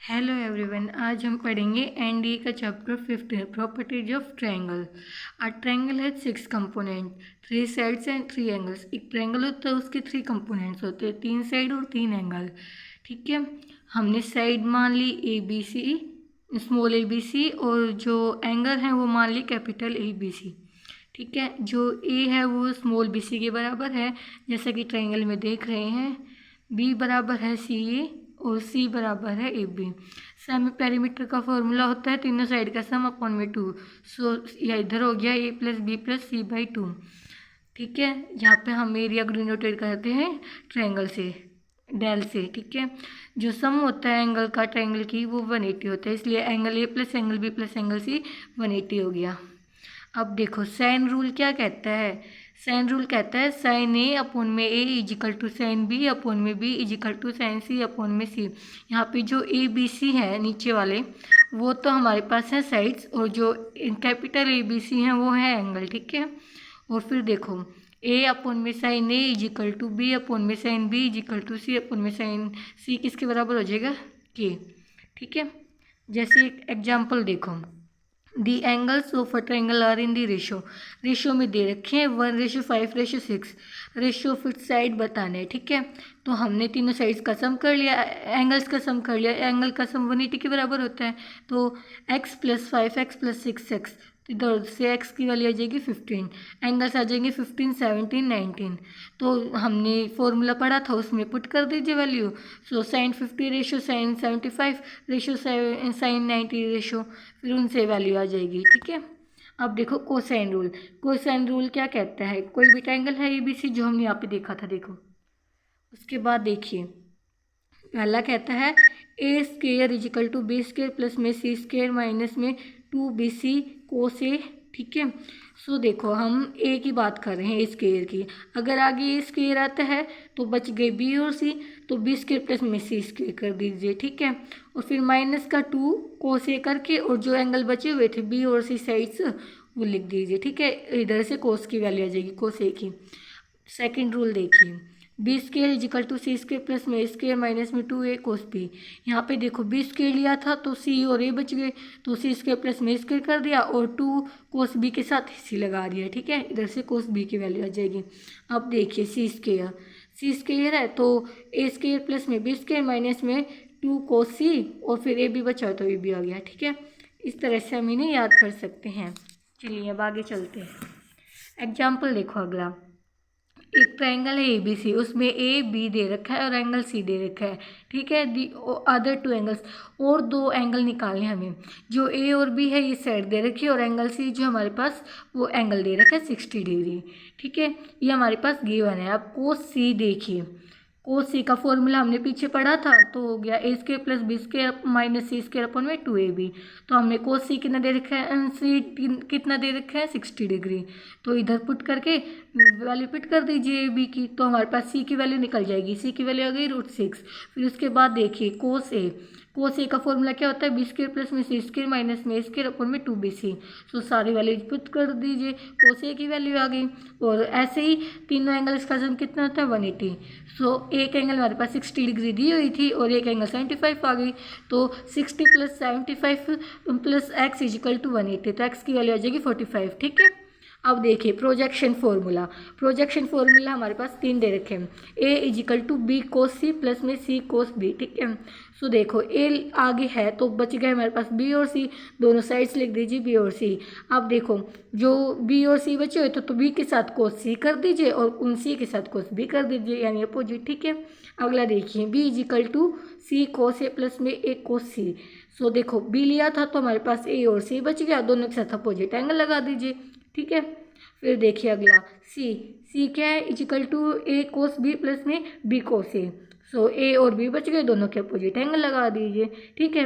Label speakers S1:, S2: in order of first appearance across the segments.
S1: Hello everyone, आज हम पढ़ेंगे एनडीए का chapter 15 properties of triangle. A triangle has 6 component, 3 sides and 3 angles. एक ट्रायंगल होता है, उसके 3 कंपोनेंट्स होते हैं, 3 साइड और 3 एंगल। ठीक है, हमने साइड मान ली A B C, small A B C, और जो एंगल है वो मान ली कैपिटल ए बी सी। ठीक है, जो ए है वो स्मॉल बी सी के बराबर है, जैसा कि ट्रायंगल में देख रहे हैं। बी बराबर है सी ए और सी बराबर है ए बी। सम पेरीमीटर का फॉर्मूला होता है तीनों साइड का सम अपॉन में 2। सो यह इधर हो गया A plus B plus C by 2। ठीक है, यहाँ पे हम एरिया को डिनोटेट करते हैं ट्रायंगल से, डेल से। ठीक है, जो सम होता है एंगल का ट्रायंगल की वो 180 होता है, इसलिए angle A plus angle B plus angle C 180 हो गया। अब देखो साइन रूल क्या कहता है। साइन रूल कहता है साइन ए अपॉन में A equal to sine B upon में B equal to sine C upon में सी। यहाँ पे जो ए बी सी है नीचे वाले, वो तो हमारे पास है साइड्स, और जो कैपिटल ए बी सी हैं वो है एंगल। ठीक है, और फिर देखो ए अपॉन में sine A equal to B upon में sine B equal to C upon में साइन सी किसके बराबर हो जाएगा, के। ठीक है, जैसे एक एग्जाम्पल देखो, the angles of a triangle are in the ratio में दे रखे हैं 1:5:6। रेशो फिर साइड बताने हैं। ठीक है, तो हमने तीनों साइड्स का सम कर लिया, एंगल्स का सम कर लिया। एंगल का सम 180 के बराबर होता है, तो x + 5x + 6x, इधर से x की वैल्यू आ जाएगी 15, एंगल्स आ जाएंगे 15, 17, 19। तो हमने फॉर्मूला पढ़ा था, उसमें पुट कर दीजिए वैल्यू। सो sin 50 ratio sin 75 ratio sin 90 ratio, फिर उनसे वैल्यू आ जाएगी। ठीक है, अब देखो कोसाइन रूल। कोसाइन रूल क्या कहता है, कोई भी ट्रायंगल है ए बी सी जो हमने यहाँ पे देखा था, देखो उसके बाद देखिए पहला कहता है A square equal to B square plus में सी स्क्वेयर माइनस में 2bc कोस ए। ठीक है, सो देखो हम ए की बात कर रहे हैं, ए स्क्वेयर की। अगर आगे ए स्क्वेयर आता है तो बच गए बी और सी, तो बी स्क्वेयर प्लस में सी स्क्वेयर कर दीजिए। ठीक है, और फिर माइनस का 2 कोस ए करके, और जो एंगल बचे हुए थे बी और सी साइड्स वो लिख दीजिए। ठीक है, इधर से कोस की वैल्यू आ जाएगी, कोस ए की। सेकेंड रूल देखिए, B square equal to C square plus में ए स्क्वेयर माइनस में 2a कोस बी। यहाँ पे देखो बी स्क्वेयर लिया था तो सी और ए बच गए, तो सी स्क्वेयर प्लस में ए स्क्वेयर कर दिया और 2 कोस बी के साथ सी लगा दिया। ठीक है, इधर से कोस बी की वैल्यू आ जाएगी। अब देखिए सी स्क्वेयर है तो ए स्क्वेयर प्लस में बी स्क्वेयर माइनस में 2 कोस सी, और फिर ए बी बचा तो ए बी आ गया। ठीक है, इस तरह से हम इन्हें याद कर सकते हैं। चलिए अब आगे चलते हैं। एग्जाम्पल देखो अगला, एक ट्रायंगल है ए बी सी, उसमें ए बी दे रखा है और एंगल सी दे रखा है। ठीक है, दी अदर 2 एंगल्स, और 2 एंगल निकालने हमें। जो ए और बी है ये साइड दे रखी है, और एंगल सी जो हमारे पास वो एंगल दे रखा है 60 डिग्री। ठीक है, ये हमारे पास गिवन है। अब कोस सी देखिए, कोस सी का फॉर्मूला हमने पीछे पढ़ा था, तो हो गया A square plus B square minus C square upon में 2ab। तो हमने कोस सी कितना दे रखा है, सी कितना दे रखा है 60 डिग्री, तो इधर पुट करके वैल्यू पुट कर दीजिए ए बी की, तो हमारे पास सी की वैल्यू निकल जाएगी। सी की वैल्यू आ गई √6। फिर उसके बाद देखिए कोस ए का फॉर्मूला क्या होता है, बी स्क्वेयर प्लस में सी स्क्वेयर माइनस में ए स्क्वेयर अपॉन में 2bc। सो सारी वैल्यू पुट कर दीजिए, कोस ए की वैल्यू आ गई। और ऐसे ही तीनों एंगल्स का सम कितना होता है 180। सो एक एंगल हमारे पास 60 डिग्री दी हुई थी और एक एंगल 75 आ गई, तो 60 + 75 + x इजिकल टू 180, तो x की वैल्यू आ जाएगी 45। ठीक है, अब देखिए प्रोजेक्शन फार्मूला हमारे पास 3 दे रखे हैं, a equal to B cos C plus में सी कोस बी। ठीक है, सो देखो a आगे है तो बच गए हमारे पास b और c, दोनों साइड्स लिख दीजिए b और c। अब देखो जो b और c बचे हुए तो b के साथ कोस c कर दीजिए और उन c के साथ कोस b कर दीजिए, यानी अपोजिट। ठीक है, अगला देखिए b equal to C cos A plus में ए कोस सी। सो देखो b लिया था तो हमारे पास a और c बच गया, दोनों के साथ अपोजिट एंगल लगा दीजिए। ठीक है, फिर देखिए अगला सी क्या है, equal to A cos B plus में B cos A. So A और बी बच गए, दोनों के अपोजिट एंगल लगा दीजिए। ठीक है,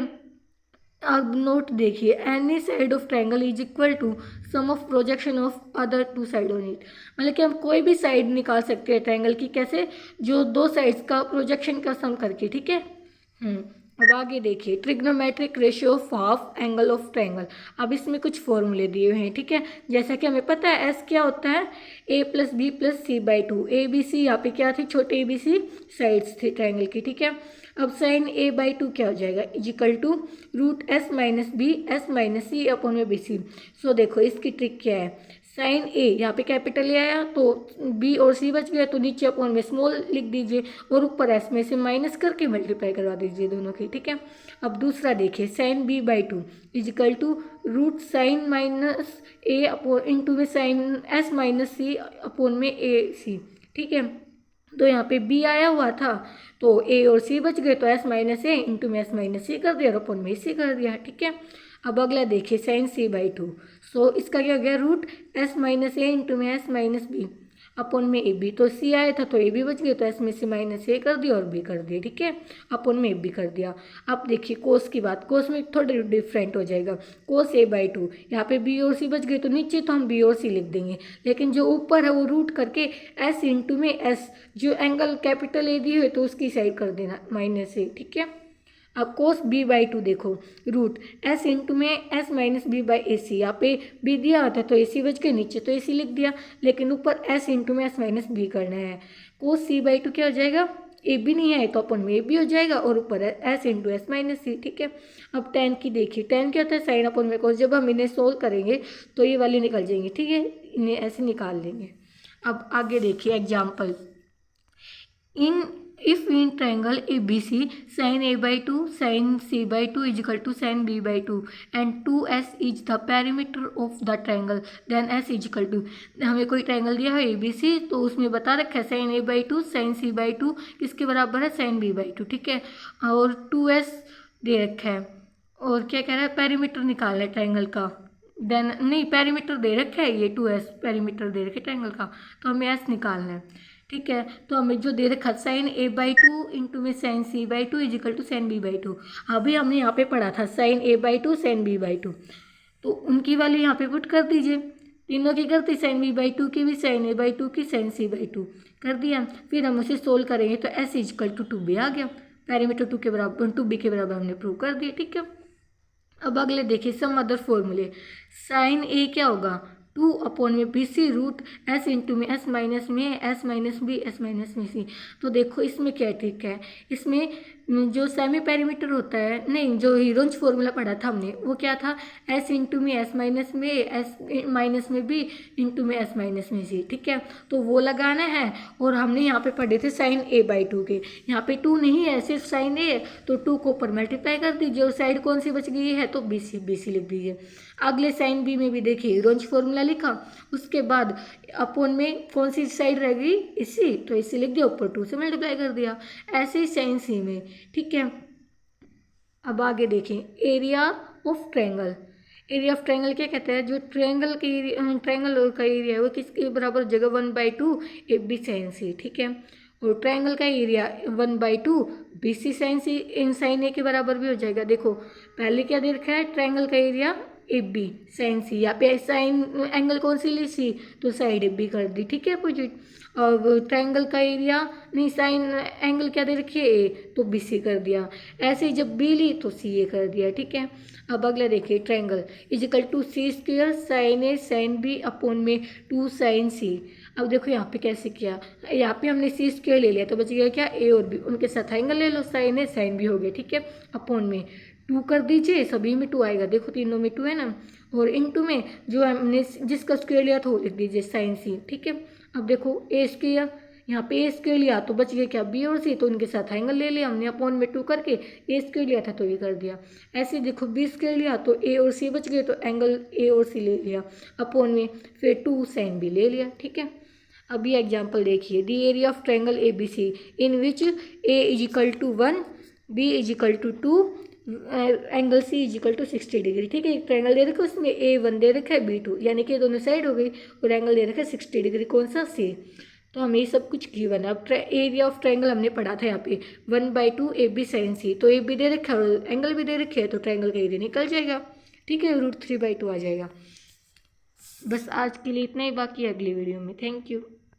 S1: अब नोट देखिए, any side of triangle is equal to sum of projection of other 2 side on it. मतलब कि हम कोई भी साइड निकाल सकते हैं ट्रायंगल की, कैसे, जो 2 साइड्स का प्रोजेक्शन का सम करके। ठीक है, अब आगे देखिए trigonometric ratio of half angle of triangle. अब इसमें कुछ फॉर्मूले दिए हुए हैं। ठीक है, जैसा कि हमें पता है एस क्या होता है, a + b + c/2। A B C यहाँ पे क्या थी, छोटे ए बी सी साइड्स थे ट्रायंगल की। ठीक है, अब साइन ए बाई टू क्या हो जाएगा, equal to root S minus B S minus C upon में बी सी। सो देखो इसकी ट्रिक क्या है, साइन ए यहाँ पे कैपिटल ए आया तो बी और सी बच गया, तो नीचे अपॉन में स्मॉल लिख दीजिए और ऊपर एस में से माइनस करके मल्टीप्लाई करवा दीजिए दोनों की, ठीक है। अब दूसरा देखिए, sine B by two equal to root sine minus A upon into में sine S minus C upon में ए सी, ठीक है। तो यहाँ पे बी आया हुआ था तो ए और सी बच गए, तो एस माइनस ए इंटू में एस माइनस सी कर दिया और अपॉन में सी कर दिया, ठीक है। अब अगला देखिए साइन सी बाई टू, सो इसका क्या हो गया, रूट एस माइनस ए इंटू में एस माइनस बी अपॉन में ए बी। तो सी आया था तो ए बी बच गया, तो एस में से माइनस ए कर दिया और बी कर दिया, ठीक है, अपॉन में ए बी कर दिया। अब देखिए कोस की बात, कोस में थोड़ा डिफरेंट हो जाएगा, कोस ए बाई टू, यहाँ पे बी और सी बच गए तो नीचे तो हम बी और सी लिख देंगे, लेकिन जो ऊपर है वो रूट करके एस इंटू में एस, जो एंगल कैपिटल ए दिए हुए तो उसकी साइड कर देना माइनस ए, ठीक है। अब कोस बी बाई टू देखो, रूट एस इंटू में एस माइनस बी बाई ए सी, यहाँ पे बी दिया होता है तो ए सी बच के नीचे तो ए सी लिख दिया, लेकिन ऊपर एस इंटू में एस माइनस बी करना है। कोस सी बाई टू क्या हो जाएगा, ए बी नहीं है तो अपन में ए बी हो जाएगा और ऊपर एस इंटू एस माइनस सी, ठीक है। अब टेन की देखिए, टेन क्या होता है, साइन अपन में कोस, जब हम इन्हें सोल्व करेंगे तो ये वाली निकल जाएंगी, ठीक है, इन्हें ऐसे निकाल लेंगे। अब आगे देखिए example, if in triangle ABC sin A by 2 sin C by 2 is equal to sin B by 2 and 2S is the perimeter of the triangle, then S is equal to, हमें कोई ट्रायंगल दिया है ABC तो उसमें बता रखा है sin A by 2 sin C by 2 किसके बराबर है, sin B by 2, ठीक है, और 2S दे रखा है और क्या कह रहा है, पेरीमीटर निकालना है ट्रायंगल का, देन नहीं पेरीमीटर दे रखा है, ये 2S पेरीमीटर दे रखा है ट्रायंगल का, तो हमें S निकालना है, ठीक है। तो हमें जो दे रखा sine A by two into में sine C by two equal to sine B by two, अभी हमने यहाँ पे पढ़ा था sine A by two sine B by two, तो उनकी वाली यहाँ पे पुट कर दीजिए, तीनों की करती, साइन बी बाई टू की भी, साइन ए बाई टू की, साइन सी बाई टू कर दिया। फिर हम उसे सोल्व करेंगे तो एस इजिकल टू बी आ गया, पैरामीटर टू के बराबर, टू बी के बराबर हमने प्रूव कर दिया, ठीक है। अब अगले देखिए सम अदर फॉर्मूले, साइन ए क्या होगा, 2 अपॉन में B C root S into में एस माइनस में S minus B S minus में सी। तो देखो इसमें क्या ट्रिक है, इसमें जो सेमी पेरीमीटर होता है, नहीं जो हीरोंज फॉर्मूला पढ़ा था हमने वो क्या था, एस इंटू में एस माइनस में एस माइनस में बी इंटू में एस माइनस में सी, ठीक है, तो वो लगाना है। और हमने यहाँ पे पढ़े थे साइन ए बाई टू के, यहाँ पे 2 नहीं है सिर्फ साइन ए, तो 2 को ऊपर मल्टीप्लाई कर दीजिए और साइड कौन सी बच गई है तो बी सी लिख दीजिए। अगले साइन बी में भी देखिए हीरोंज फॉर्मूला लिखा, उसके बाद अपोन में कौन सी साइड रहेगी, इसी, तो इसी लिख दिया, ऊपर 2 से मल्टीप्लाई कर दिया, ऐसे ही साइन सी में, ठीक है। अब आगे देखें area of triangle, area of triangle क्या कहते हैं, जो ट्रायंगल का एरिया है वो किसके बराबर हो जाएगा, 1/2 ए बी साइन सी, ठीक है। और ट्रायंगल का एरिया 1/2 बी सी साइन सी इन साइन ए के बराबर भी हो जाएगा। देखो पहले क्या दे रखा है, ट्रायंगल का एरिया ए बी साइन सी, यहाँ पे साइन एंगल कौन सी ली, सी, तो साइड ए बी कर दी, ठीक है अपोजिट। अब ट्रायंगल का एरिया नहीं, साइन एंगल क्या दे रखी है ए, तो बी सी कर दिया, ऐसे ही जब बी ली तो सी ए कर दिया, ठीक है। अब अगला देखिए triangle equal to C square sine A sine B upon में 2 साइन सी। अब देखो यहाँ पे कैसे किया, यहाँ पे हमने सी स्क्वायर ले लिया तो बच गया क्या, ए और बी, उनके साथ एंगल ले लो, साइन ए साइन बी हो गए, ठीक है, अपॉन में 2 कर दीजिए, सभी में 2 आएगा, देखो तीनों में 2 है ना, और इनटू में जो हमने जिसका स्क्वायर लिया था वो लिख दीजिए साइन सी, ठीक है। अब देखो ए स्क्वायर, यहाँ पे ए स्क्वायर लिया तो बच गया क्या, बी और सी, तो उनके साथ एंगल ले लिया हमने, अपॉन में 2 करके ए स्क्वायर लिया था तो ये कर दिया। ऐसे देखो बी स्क्वायर लिया तो ए और सी बच गए, तो एंगल ए और सी ले लिया, अपॉन में फिर 2 साइन बी ले लिया, ठीक है। अब ये एग्जाम्पल देखिए, the area of triangle A B C in which A is equal to 1 B is equal to 2 angle C is equal to 60 degree, ठीक है। एक ट्रायंगल दे रखा है उसमें A1 दे रखा है B2, यानी कि दोनों साइड हो गई, और एंगल दे रखा है 60 डिग्री, कौन सा, सी। तो हमें सब कुछ गिवन है। अब एरिया ऑफ ट्रायंगल हमने पढ़ा था यहाँ पे 1/2 ए बी साइन सी, तो ए बी दे रखा है और एंगल भी दे रखे है, तो ट्रायंगल का एरिया निकल जाएगा, ठीक है, √3/2 आ जाएगा। बस आज के लिए इतना ही, बाकी अगली वीडियो में। Thank you.